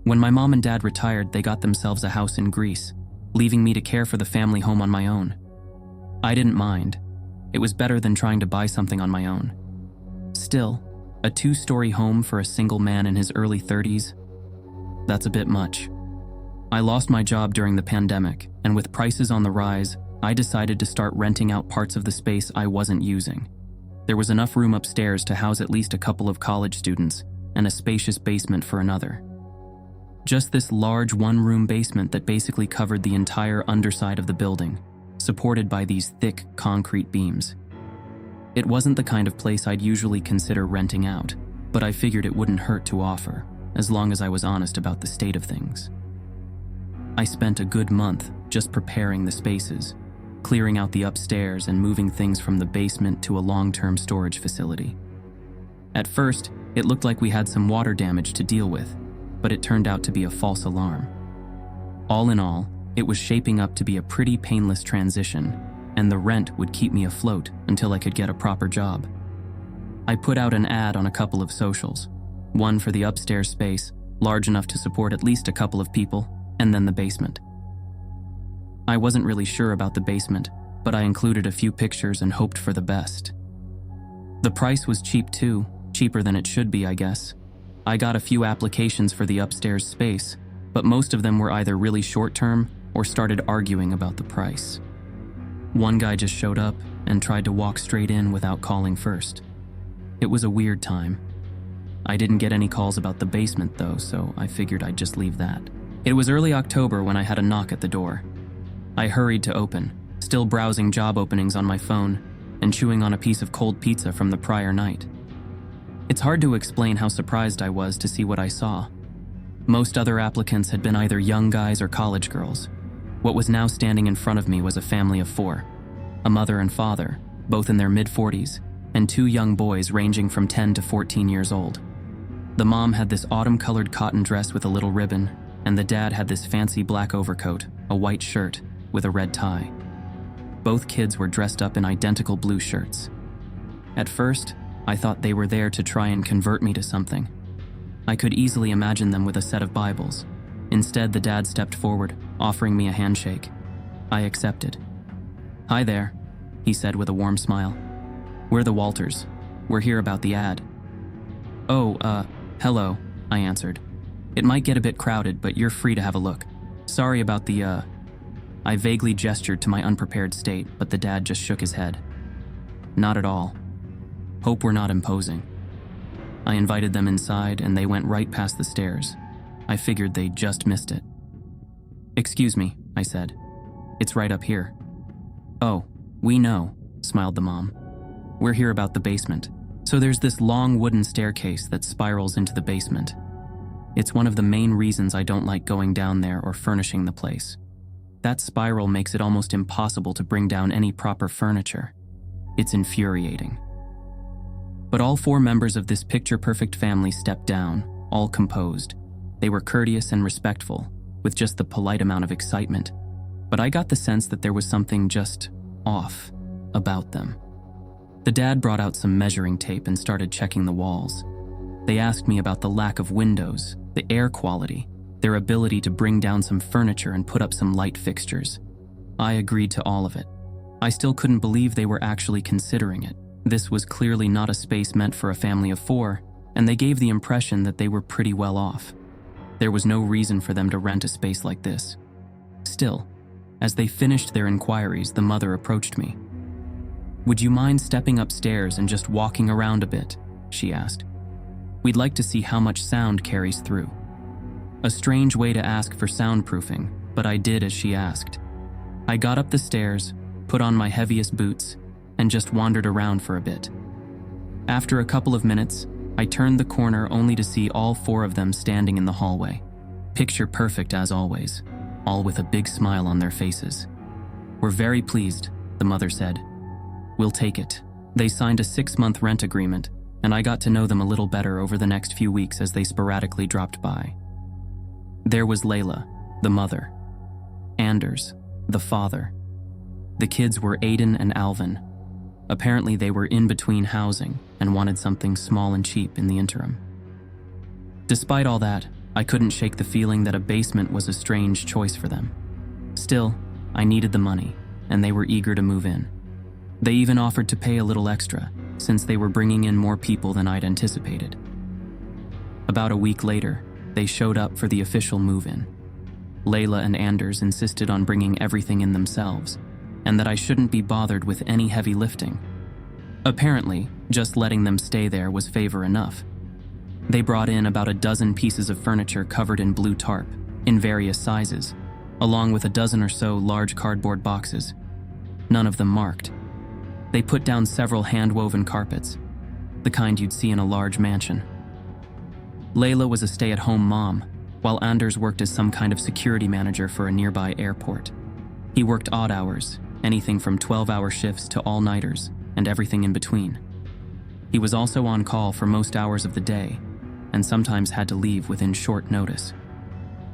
When my mom and dad retired, they got themselves a house in Greece, leaving me to care for the family home on my own. I didn't mind. It was better than trying to buy something on my own. Still, a 2-story home for a single man in his early 30s? That's a bit much. I lost my job during the pandemic, and with prices on the rise, I decided to start renting out parts of the space I wasn't using. There was enough room upstairs to house at least a couple of college students, and a spacious basement for another. Just this large one-room basement that basically covered the entire underside of the building, supported by these thick concrete beams. It wasn't the kind of place I'd usually consider renting out, but I figured it wouldn't hurt to offer, as long as I was honest about the state of things. I spent a good month just preparing the spaces, clearing out the upstairs and moving things from the basement to a long-term storage facility. At first, it looked like we had some water damage to deal with, but it turned out to be a false alarm. All in all, it was shaping up to be a pretty painless transition, and the rent would keep me afloat until I could get a proper job. I put out an ad on a couple of socials, one for the upstairs space, large enough to support at least a couple of people, and then the basement. I wasn't really sure about the basement, but I included a few pictures and hoped for the best. The price was cheap too, cheaper than it should be, I guess. I got a few applications for the upstairs space, but most of them were either really short-term or started arguing about the price. One guy just showed up and tried to walk straight in without calling first. It was a weird time. I didn't get any calls about the basement though, so I figured I'd just leave that. It was early October when I had a knock at the door. I hurried to open, still browsing job openings on my phone and chewing on a piece of cold pizza from the prior night. It's hard to explain how surprised I was to see what I saw. Most other applicants had been either young guys or college girls. What was now standing in front of me was a family of 4, a mother and father, both in their mid-40s, and 2 young boys ranging from 10 to 14 years old. The mom had this autumn-colored cotton dress with a little ribbon, and the dad had this fancy black overcoat, a white shirt, with a red tie. Both kids were dressed up in identical blue shirts. At first, I thought they were there to try and convert me to something. I could easily imagine them with a set of Bibles. Instead, the dad stepped forward, offering me a handshake. I accepted. "Hi there," he said with a warm smile. "We're the Walters. We're here about the ad." "Oh, hello," I answered. "It might get a bit crowded, but you're free to have a look. Sorry about the, I vaguely gestured to my unprepared state, but the dad just shook his head. "Not at all. Hope we're not imposing." I invited them inside, and they went right past the stairs. I figured they just missed it. "Excuse me," I said. "It's right up here." "Oh, we know," smiled the mom. "We're here about the basement. So there's this long wooden staircase that spirals into the basement. It's one of the main reasons I don't like going down there or furnishing the place. That spiral makes it almost impossible to bring down any proper furniture. It's infuriating." But all 4 members of this picture-perfect family stepped down, all composed. They were courteous and respectful, with just the polite amount of excitement. But I got the sense that there was something just off about them. The dad brought out some measuring tape and started checking the walls. They asked me about the lack of windows, the air quality, their ability to bring down some furniture and put up some light fixtures. I agreed to all of it. I still couldn't believe they were actually considering it. This was clearly not a space meant for a family of 4, and they gave the impression that they were pretty well off. There was no reason for them to rent a space like this. Still, as they finished their inquiries, the mother approached me. "Would you mind stepping upstairs and just walking around a bit?" she asked. "We'd like to see how much sound carries through." A strange way to ask for soundproofing, but I did as she asked. I got up the stairs, put on my heaviest boots, and just wandered around for a bit. After a couple of minutes, I turned the corner only to see all 4 of them standing in the hallway. Picture perfect as always, all with a big smile on their faces. "We're very pleased," the mother said. "We'll take it." They signed a 6-month rent agreement, and I got to know them a little better over the next few weeks as they sporadically dropped by. There was Layla, the mother. Anders, the father. The kids were Aiden and Alvin. Apparently they were in between housing and wanted something small and cheap in the interim. Despite all that, I couldn't shake the feeling that a basement was a strange choice for them. Still, I needed the money, and they were eager to move in. They even offered to pay a little extra, since they were bringing in more people than I'd anticipated. About a week later, they showed up for the official move-in. Layla and Anders insisted on bringing everything in themselves, and that I shouldn't be bothered with any heavy lifting. Apparently, just letting them stay there was favor enough. They brought in about a dozen pieces of furniture covered in blue tarp, in various sizes, along with a dozen or so large cardboard boxes, none of them marked. They put down several hand-woven carpets, the kind you'd see in a large mansion. Layla was a stay-at-home mom, while Anders worked as some kind of security manager for a nearby airport. He worked odd hours, anything from 12-hour shifts to all-nighters, and everything in between. He was also on call for most hours of the day, and sometimes had to leave within short notice.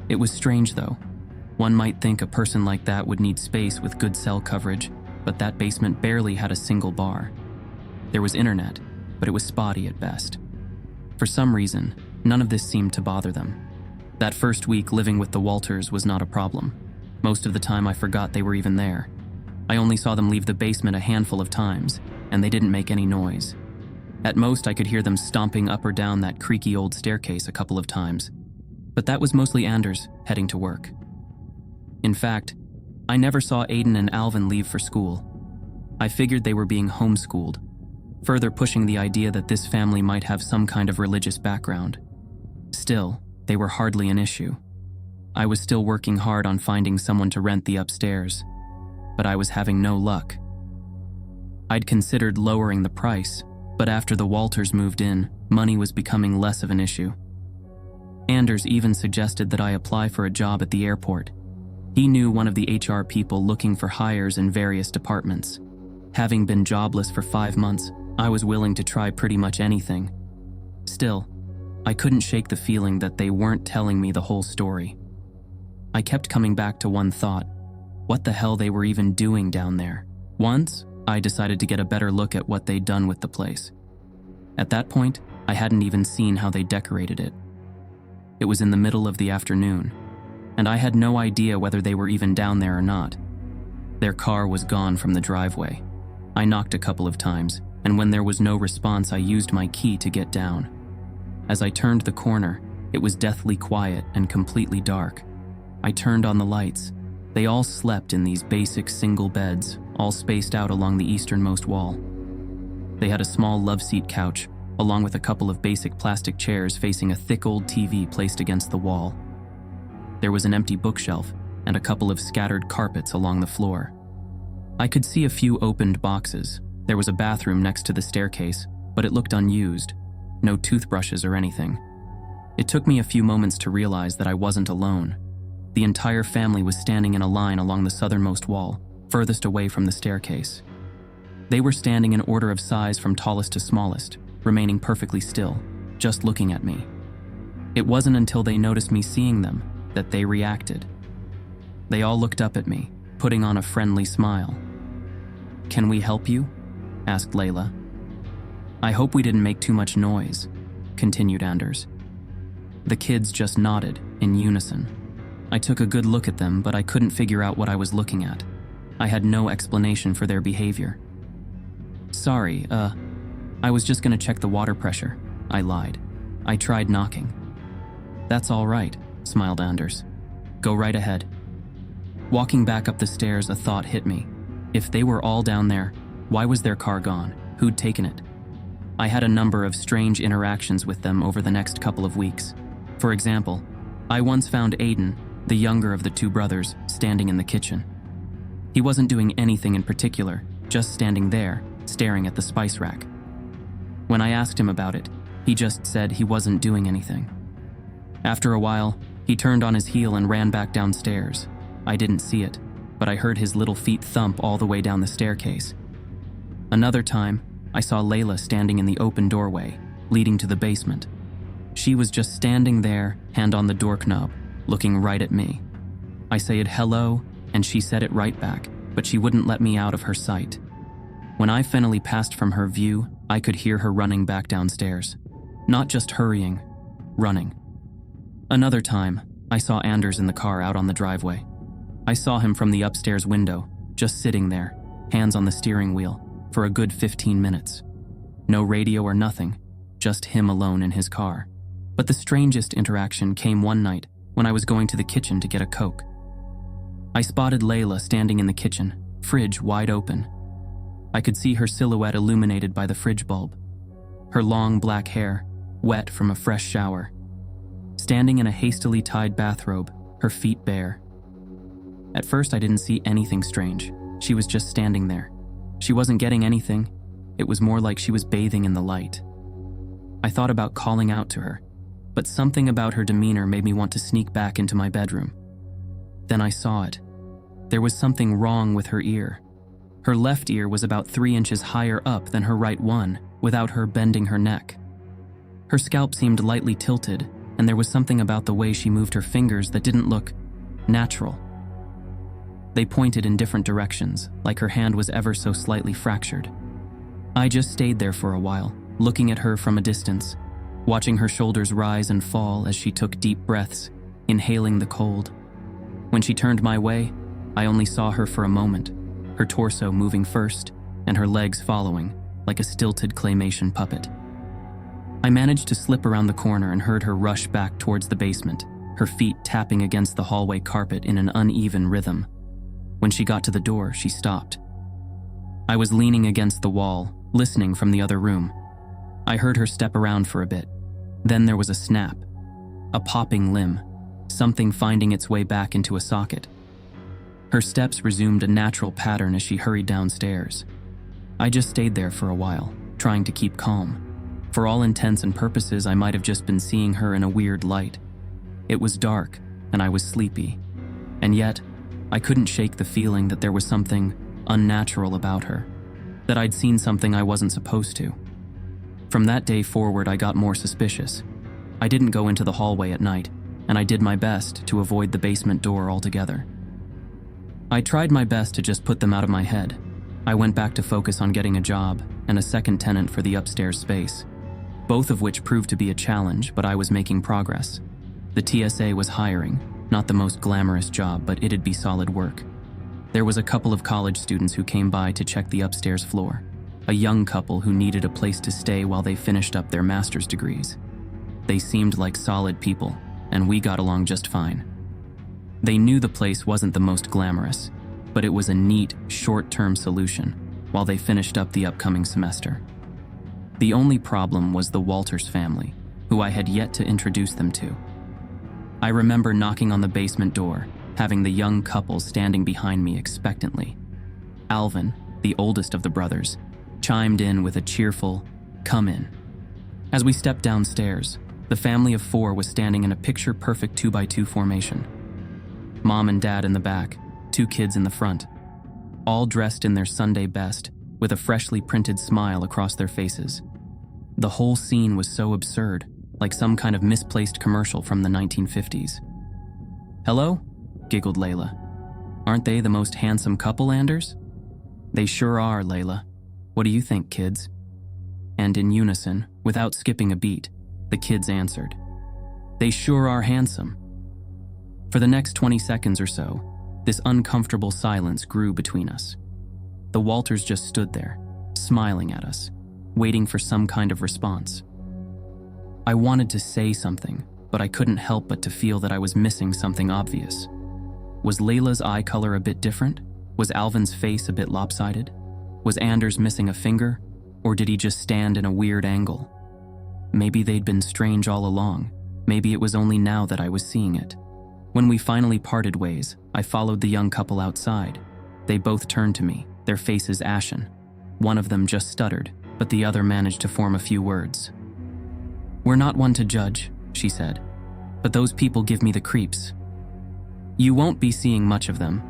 It was strange, though. One might think a person like that would need space with good cell coverage, but that basement barely had a single bar. There was internet, but it was spotty at best. For some reason, none of this seemed to bother them. That first week living with the Walters was not a problem. Most of the time I forgot they were even there. I only saw them leave the basement a handful of times, and they didn't make any noise. At most, I could hear them stomping up or down that creaky old staircase a couple of times, but that was mostly Anders heading to work. In fact, I never saw Aiden and Alvin leave for school. I figured they were being homeschooled, further pushing the idea that this family might have some kind of religious background. Still, they were hardly an issue. I was still working hard on finding someone to rent the upstairs, but I was having no luck. I'd considered lowering the price, but after the Walters moved in, money was becoming less of an issue. Anders even suggested that I apply for a job at the airport. He knew one of the HR people looking for hires in various departments. Having been jobless for 5 months, I was willing to try pretty much anything. Still, I couldn't shake the feeling that they weren't telling me the whole story. I kept coming back to one thought: what the hell they were even doing down there. Once, I decided to get a better look at what they'd done with the place. At that point, I hadn't even seen how they decorated it. It was in the middle of the afternoon, and I had no idea whether they were even down there or not. Their car was gone from the driveway. I knocked a couple of times, and when there was no response, I used my key to get down. As I turned the corner, it was deathly quiet and completely dark. I turned on the lights. They all slept in these basic single beds, all spaced out along the easternmost wall. They had a small loveseat couch, along with a couple of basic plastic chairs facing a thick old TV placed against the wall. There was an empty bookshelf and a couple of scattered carpets along the floor. I could see a few opened boxes. There was a bathroom next to the staircase, but it looked unused. No toothbrushes or anything. It took me a few moments to realize that I wasn't alone. The entire family was standing in a line along the southernmost wall, furthest away from the staircase. They were standing in order of size from tallest to smallest, remaining perfectly still, just looking at me. It wasn't until they noticed me seeing them that they reacted. They all looked up at me, putting on a friendly smile. "Can we help you?" asked Layla. "I hope we didn't make too much noise," continued Anders. The kids just nodded, in unison. I took a good look at them, but I couldn't figure out what I was looking at. I had no explanation for their behavior. "Sorry, I was just gonna check the water pressure," I lied. I tried knocking. "That's all right," smiled Anders. "Go right ahead." Walking back up the stairs, a thought hit me. If they were all down there, why was their car gone? Who'd taken it? I had a number of strange interactions with them over the next couple of weeks. For example, I once found Aiden, the younger of the two brothers, standing in the kitchen. He wasn't doing anything in particular, just standing there, staring at the spice rack. When I asked him about it, he just said he wasn't doing anything. After a while, he turned on his heel and ran back downstairs. I didn't see it, but I heard his little feet thump all the way down the staircase. Another time, I saw Layla standing in the open doorway, leading to the basement. She was just standing there, hand on the door knob, looking right at me. I said hello, and she said it right back, but she wouldn't let me out of her sight. When I finally passed from her view, I could hear her running back downstairs. Not just hurrying, running. Another time, I saw Anders in the car out on the driveway. I saw him from the upstairs window, just sitting there, hands on the steering wheel, for a good 15 minutes. No radio or nothing, just him alone in his car. But the strangest interaction came one night when I was going to the kitchen to get a Coke. I spotted Layla standing in the kitchen, fridge wide open. I could see her silhouette illuminated by the fridge bulb. Her long black hair, wet from a fresh shower. Standing in a hastily tied bathrobe, her feet bare. At first I didn't see anything strange. She was just standing there. She wasn't getting anything. It was more like she was bathing in the light. I thought about calling out to her, but something about her demeanor made me want to sneak back into my bedroom. Then I saw it. There was something wrong with her ear. Her left ear was about 3 inches higher up than her right one, without her bending her neck. Her scalp seemed lightly tilted, and there was something about the way she moved her fingers that didn't look natural. They pointed in different directions, like her hand was ever so slightly fractured. I just stayed there for a while, looking at her from a distance, watching her shoulders rise and fall as she took deep breaths, inhaling the cold. When she turned my way, I only saw her for a moment, her torso moving first and her legs following, like a stilted claymation puppet. I managed to slip around the corner and heard her rush back towards the basement, her feet tapping against the hallway carpet in an uneven rhythm. When she got to the door, she stopped. I was leaning against the wall, listening from the other room. I heard her step around for a bit. Then there was a snap, a popping limb, something finding its way back into a socket. Her steps resumed a natural pattern as she hurried downstairs. I just stayed there for a while, trying to keep calm. For all intents and purposes, I might have just been seeing her in a weird light. It was dark, and I was sleepy. And yet, I couldn't shake the feeling that there was something unnatural about her, that I'd seen something I wasn't supposed to. From that day forward, I got more suspicious. I didn't go into the hallway at night, and I did my best to avoid the basement door altogether. I tried my best to just put them out of my head. I went back to focus on getting a job and a second tenant for the upstairs space, both of which proved to be a challenge, but I was making progress. The TSA was hiring, not the most glamorous job, but it'd be solid work. There was a couple of college students who came by to check the upstairs floor, a young couple who needed a place to stay while they finished up their master's degrees. They seemed like solid people, and we got along just fine. They knew the place wasn't the most glamorous, but it was a neat, short-term solution while they finished up the upcoming semester. The only problem was the Walters family, who I had yet to introduce them to. I remember knocking on the basement door, having the young couple standing behind me expectantly. Alvin, the oldest of the brothers, chimed in with a cheerful, "Come in." As we stepped downstairs, the family of 4 was standing in a picture-perfect 2x2 formation. Mom and Dad in the back, 2 kids in the front, all dressed in their Sunday best, with a freshly printed smile across their faces. The whole scene was so absurd, like some kind of misplaced commercial from the 1950s. "Hello?" giggled Layla. "Aren't they the most handsome couple, Anders?" "They sure are, Layla. What do you think, kids?" And in unison, without skipping a beat, the kids answered, "They sure are handsome." For the next 20 seconds or so, this uncomfortable silence grew between us. The Walters just stood there, smiling at us, waiting for some kind of response. I wanted to say something, but I couldn't help but to feel that I was missing something obvious. Was Layla's eye color a bit different? Was Alvin's face a bit lopsided? Was Anders missing a finger? Or did he just stand in a weird angle? Maybe they'd been strange all along. Maybe it was only now that I was seeing it. When we finally parted ways, I followed the young couple outside. They both turned to me, their faces ashen. One of them just stuttered, but the other managed to form a few words. "We're not one to judge," she said, "but those people give me the creeps. You won't be seeing much of them.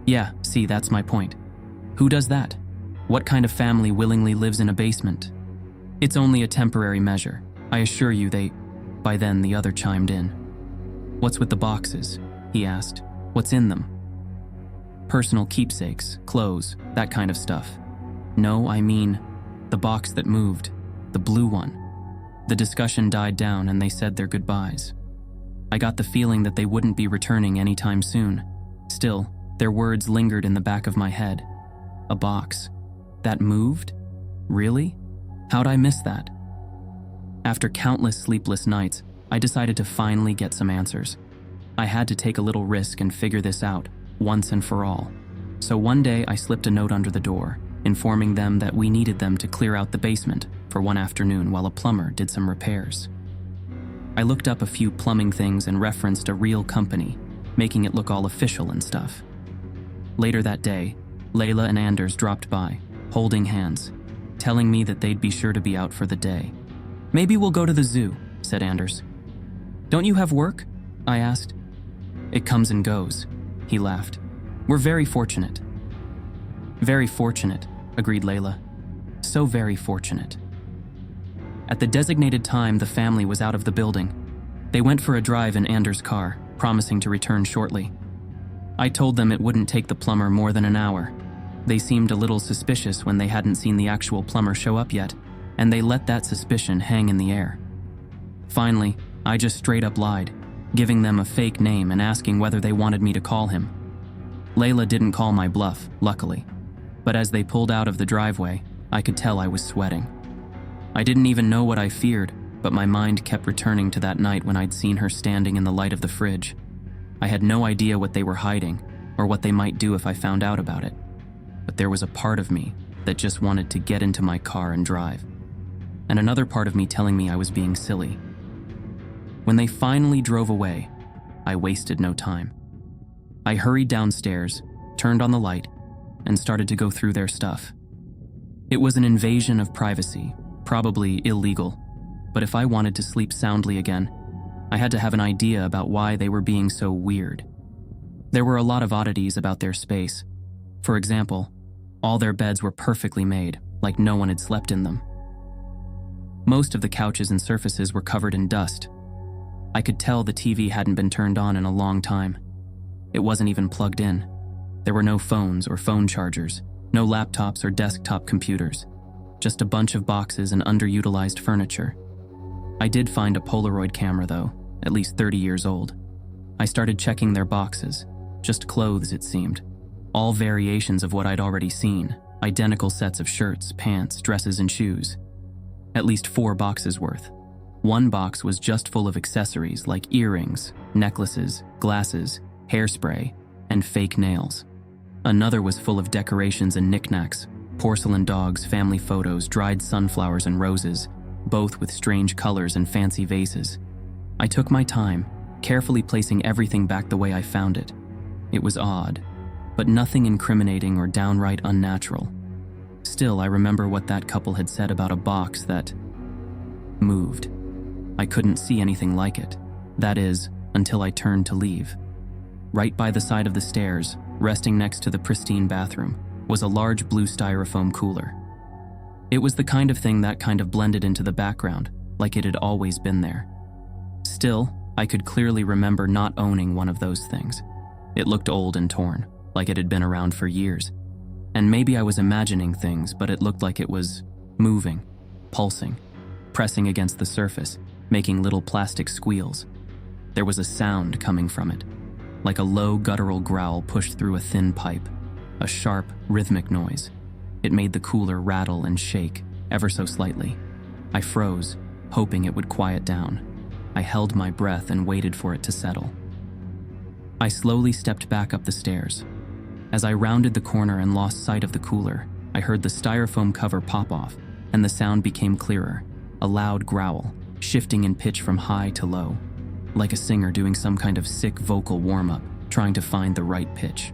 Yeah, see, that's my point. Who does that? What kind of family willingly lives in a basement? It's only a temporary measure. I assure you By then, the other chimed in. "What's with the boxes?" he asked. "What's in them?" "Personal keepsakes, clothes, that kind of stuff." "No, I mean, the box that moved, the blue one." The discussion died down and they said their goodbyes. I got the feeling that they wouldn't be returning anytime soon. Still, their words lingered in the back of my head. A box. That moved? Really? How'd I miss that? After countless sleepless nights, I decided to finally get some answers. I had to take a little risk and figure this out, once and for all. So one day I slipped a note under the door, informing them that we needed them to clear out the basement for one afternoon while a plumber did some repairs. I looked up a few plumbing things and referenced a real company, making it look all official and stuff. Later that day, Layla and Anders dropped by, holding hands, telling me that they'd be sure to be out for the day. "Maybe we'll go to the zoo," said Anders. "Don't you have work?" I asked. "It comes and goes," he laughed. "We're very fortunate." "Very fortunate," agreed Layla. "So very fortunate." At the designated time, the family was out of the building. They went for a drive in Anders' car, promising to return shortly. I told them it wouldn't take the plumber more than an hour. They seemed a little suspicious when they hadn't seen the actual plumber show up yet, and they let that suspicion hang in the air. Finally, I just straight up lied, giving them a fake name and asking whether they wanted me to call him. Layla didn't call my bluff, luckily, but as they pulled out of the driveway, I could tell I was sweating. I didn't even know what I feared, but my mind kept returning to that night when I'd seen her standing in the light of the fridge. I had no idea what they were hiding, or what they might do if I found out about it. But there was a part of me that just wanted to get into my car and drive, and another part of me telling me I was being silly. When they finally drove away, I wasted no time. I hurried downstairs, turned on the light, and started to go through their stuff. It was an invasion of privacy, probably illegal, but if I wanted to sleep soundly again, I had to have an idea about why they were being so weird. There were a lot of oddities about their space. For example, all their beds were perfectly made, like no one had slept in them. Most of the couches and surfaces were covered in dust. I could tell the TV hadn't been turned on in a long time. It wasn't even plugged in. There were no phones or phone chargers, no laptops or desktop computers, just a bunch of boxes and underutilized furniture. I did find a Polaroid camera though, at least 30 years old. I started checking their boxes, just clothes it seemed. All variations of what I'd already seen, identical sets of shirts, pants, dresses, and shoes. At least 4 boxes worth. One box was just full of accessories like earrings, necklaces, glasses, hairspray, and fake nails. Another was full of decorations and knickknacks, porcelain dogs, family photos, dried sunflowers and roses, both with strange colors and fancy vases. I took my time, carefully placing everything back the way I found it. It was odd, but nothing incriminating or downright unnatural. Still, I remember what that couple had said about a box that moved. I couldn't see anything like it. That is, until I turned to leave. Right by the side of the stairs, resting next to the pristine bathroom, was a large blue styrofoam cooler. It was the kind of thing that kind of blended into the background, like it had always been there. Still, I could clearly remember not owning one of those things. It looked old and torn, like it had been around for years. And maybe I was imagining things, but it looked like it was moving, pulsing, pressing against the surface, making little plastic squeals. There was a sound coming from it, like a low guttural growl pushed through a thin pipe, a sharp, rhythmic noise. It made the cooler rattle and shake, ever so slightly. I froze, hoping it would quiet down. I held my breath and waited for it to settle. I slowly stepped back up the stairs. As I rounded the corner and lost sight of the cooler, I heard the styrofoam cover pop off, and the sound became clearer, a loud growl, shifting in pitch from high to low, like a singer doing some kind of sick vocal warm-up, trying to find the right pitch.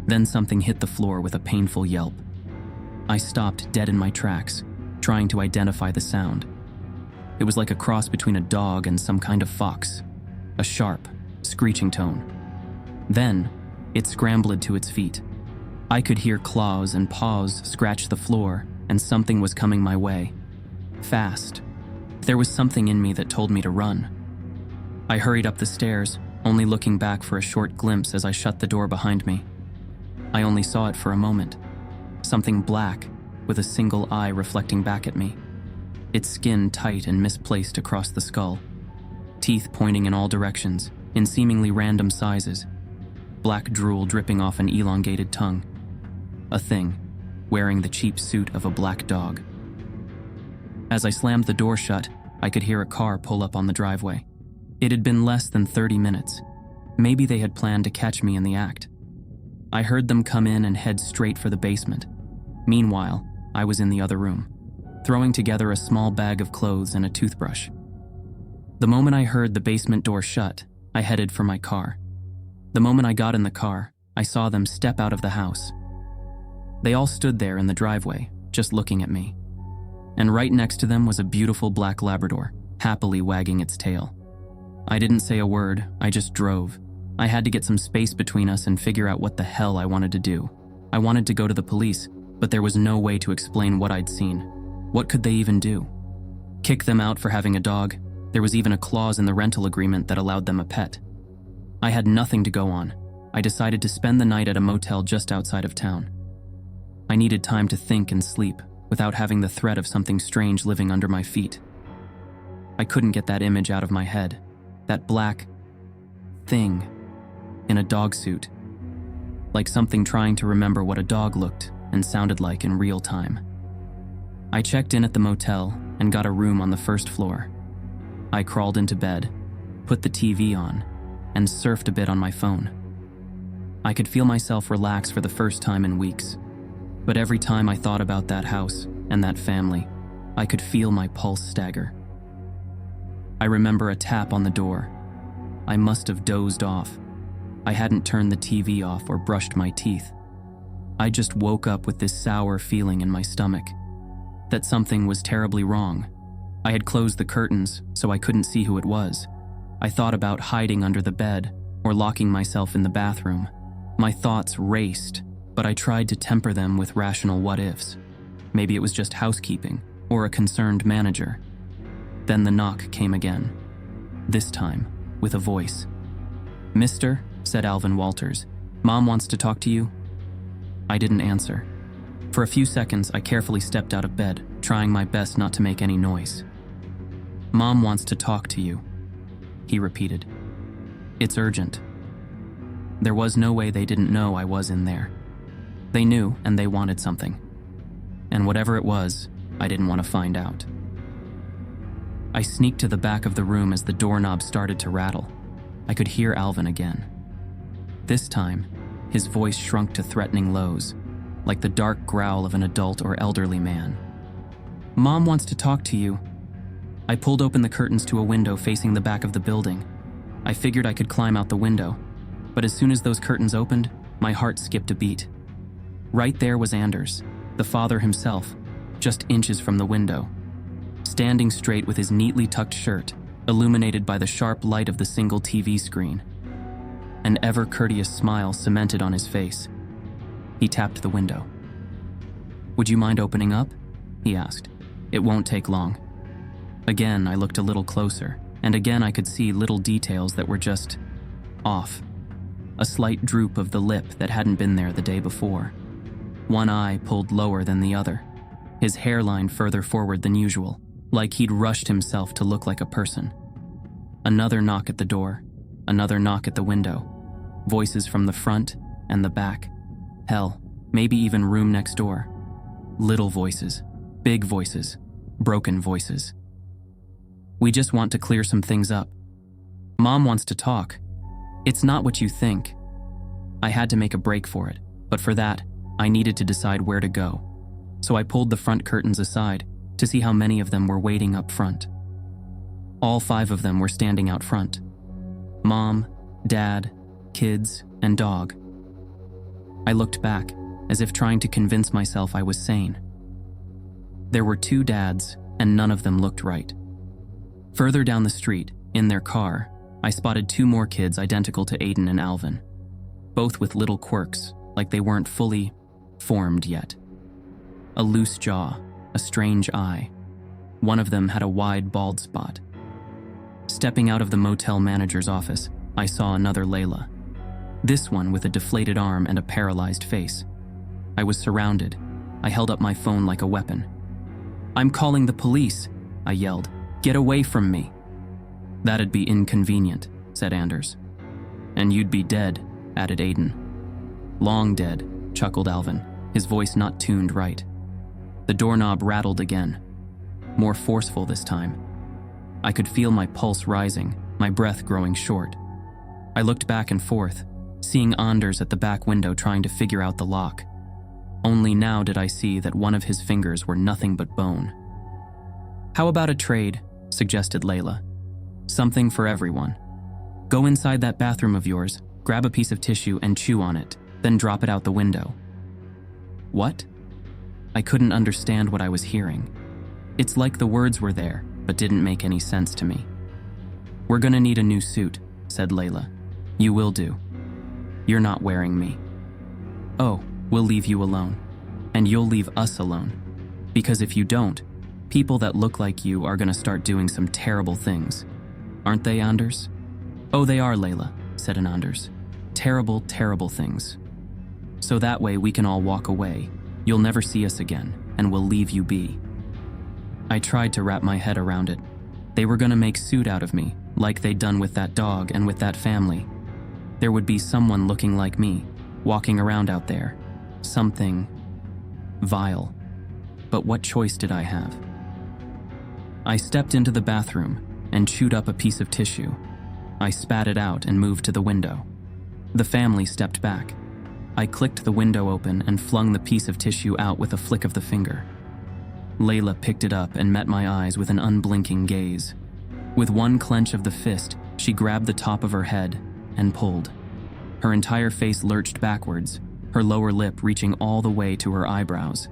Then something hit the floor with a painful yelp. I stopped dead in my tracks, trying to identify the sound. It was like a cross between a dog and some kind of fox, a sharp, screeching tone. Then, it scrambled to its feet. I could hear claws and paws scratch the floor, and something was coming my way. Fast. There was something in me that told me to run. I hurried up the stairs, only looking back for a short glimpse as I shut the door behind me. I only saw it for a moment. Something black, with a single eye reflecting back at me. Its skin tight and misplaced across the skull. teeth pointing in all directions, in seemingly random sizes, black drool dripping off an elongated tongue. A thing, wearing the cheap suit of a black dog. As I slammed the door shut, I could hear a car pull up on the driveway. It had been less than 30 minutes. Maybe they had planned to catch me in the act. I heard them come in and head straight for the basement. Meanwhile, I was in the other room, throwing together a small bag of clothes and a toothbrush. The moment I heard the basement door shut, I headed for my car. The moment I got in the car, I saw them step out of the house. They all stood there in the driveway, just looking at me. And right next to them was a beautiful black Labrador, happily wagging its tail. I didn't say a word, I just drove. I had to get some space between us and figure out what the hell I wanted to do. I wanted to go to the police, but there was no way to explain what I'd seen. What could they even do? Kick them out for having a dog? There was even a clause in the rental agreement that allowed them a pet. I had nothing to go on. I decided to spend the night at a motel just outside of town. I needed time to think and sleep without having the threat of something strange living under my feet. I couldn't get that image out of my head. That black thing in a dog suit. Like something trying to remember what a dog looked and sounded like in real time. I checked in at the motel and got a room on the first floor. I crawled into bed, put the TV on, and surfed a bit on my phone. I could feel myself relax for the first time in weeks. But every time I thought about that house and that family, I could feel my pulse stagger. I remember a tap on the door. I must have dozed off. I hadn't turned the TV off or brushed my teeth. I just woke up with this sour feeling in my stomach, that something was terribly wrong. I had closed the curtains, so I couldn't see who it was. I thought about hiding under the bed or locking myself in the bathroom. My thoughts raced, but I tried to temper them with rational what-ifs. Maybe it was just housekeeping or a concerned manager. Then the knock came again, this time with a voice. "Mister," said Alvin Walters, "Mom wants to talk to you." I didn't answer. For a few seconds, I carefully stepped out of bed, trying my best not to make any noise. "Mom wants to talk to you," he repeated. "It's urgent." There was no way they didn't know I was in there. They knew, and they wanted something. And whatever it was, I didn't want to find out. I sneaked to the back of the room as the doorknob started to rattle. I could hear Alvin again. This time, his voice shrunk to threatening lows, like the dark growl of an adult or elderly man. "Mom wants to talk to you." I pulled open the curtains to a window facing the back of the building. I figured I could climb out the window, but as soon as those curtains opened, my heart skipped a beat. Right there was Anders, the father himself, just inches from the window, standing straight with his neatly tucked shirt, illuminated by the sharp light of the single TV screen. An ever-courteous smile cemented on his face. He tapped the window. "Would you mind opening up?" he asked. "It won't take long." Again, I looked a little closer, and again I could see little details that were just off. A slight droop of the lip that hadn't been there the day before. One eye pulled lower than the other, his hairline further forward than usual, like he'd rushed himself to look like a person. Another knock at the door, another knock at the window, voices from the front and the back. Hell, maybe even room next door. Little voices, big voices, broken voices. "We just want to clear some things up. Mom wants to talk. It's not what you think." I had to make a break for it, but for that, I needed to decide where to go. So I pulled the front curtains aside to see how many of them were waiting up front. All 5 of them were standing out front. Mom, Dad, kids, and dog. I looked back, as if trying to convince myself I was sane. There were 2 dads, and none of them looked right. Further down the street, in their car, I spotted 2 more kids identical to Aiden and Alvin, both with little quirks, like they weren't fully formed yet. A loose jaw, a strange eye. One of them had a wide bald spot. Stepping out of the motel manager's office, I saw another Layla. This one with a deflated arm and a paralyzed face. I was surrounded. I held up my phone like a weapon. "I'm calling the police," I yelled. "Get away from me." "That'd be inconvenient," said Anders. "And you'd be dead," added Aiden. "Long dead," chuckled Alvin, his voice not tuned right. The doorknob rattled again, more forceful this time. I could feel my pulse rising, my breath growing short. I looked back and forth, seeing Anders at the back window trying to figure out the lock. Only now did I see that one of his fingers were nothing but bone. "How about a trade?" suggested Layla. "Something for everyone. Go inside that bathroom of yours, grab a piece of tissue and chew on it, then drop it out the window." What? I couldn't understand what I was hearing. It's like the words were there, but didn't make any sense to me. "We're gonna need a new suit," said Layla. "You will do. You're not wearing me." "Oh, we'll leave you alone. And you'll leave us alone. Because if you don't, people that look like you are gonna start doing some terrible things. Aren't they, Anders?" "Oh, they are, Layla," said an Anders. "Terrible, terrible things. So that way we can all walk away. You'll never see us again, and we'll leave you be." I tried to wrap my head around it. They were gonna make suit out of me, like they'd done with that dog and with that family. There would be someone looking like me, walking around out there. Something vile. But what choice did I have? I stepped into the bathroom and chewed up a piece of tissue. I spat it out and moved to the window. The family stepped back. I clicked the window open and flung the piece of tissue out with a flick of the finger. Layla picked it up and met my eyes with an unblinking gaze. With one clench of the fist, she grabbed the top of her head and pulled. Her entire face lurched backwards, her lower lip reaching all the way to her eyebrows.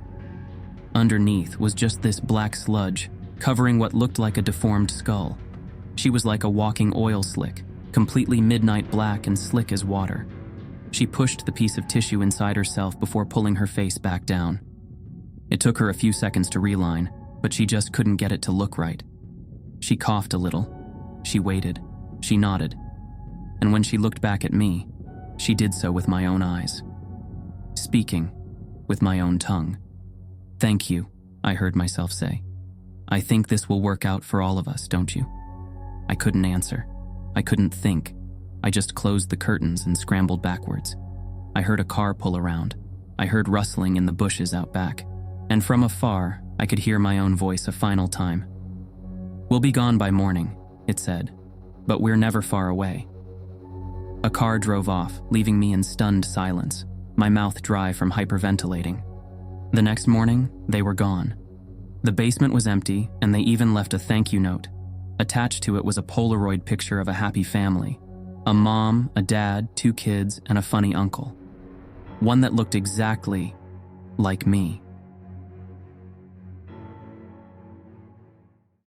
Underneath was just this black sludge, covering what looked like a deformed skull. She was like a walking oil slick, completely midnight black and slick as water. She pushed the piece of tissue inside herself before pulling her face back down. It took her a few seconds to realign, but she just couldn't get it to look right. She coughed a little. She waited. She nodded. And when she looked back at me, she did so with my own eyes. Speaking with my own tongue. "Thank you," I heard myself say. "I think this will work out for all of us, don't you?" I couldn't answer. I couldn't think. I just closed the curtains and scrambled backwards. I heard a car pull around. I heard rustling in the bushes out back. And from afar, I could hear my own voice a final time. "We'll be gone by morning," it said, "but we're never far away." A car drove off, leaving me in stunned silence, my mouth dry from hyperventilating. The next morning, they were gone. The basement was empty, and they even left a thank you note. Attached to it was a Polaroid picture of a happy family. A mom, a dad, 2 kids, and a funny uncle. One that looked exactly like me.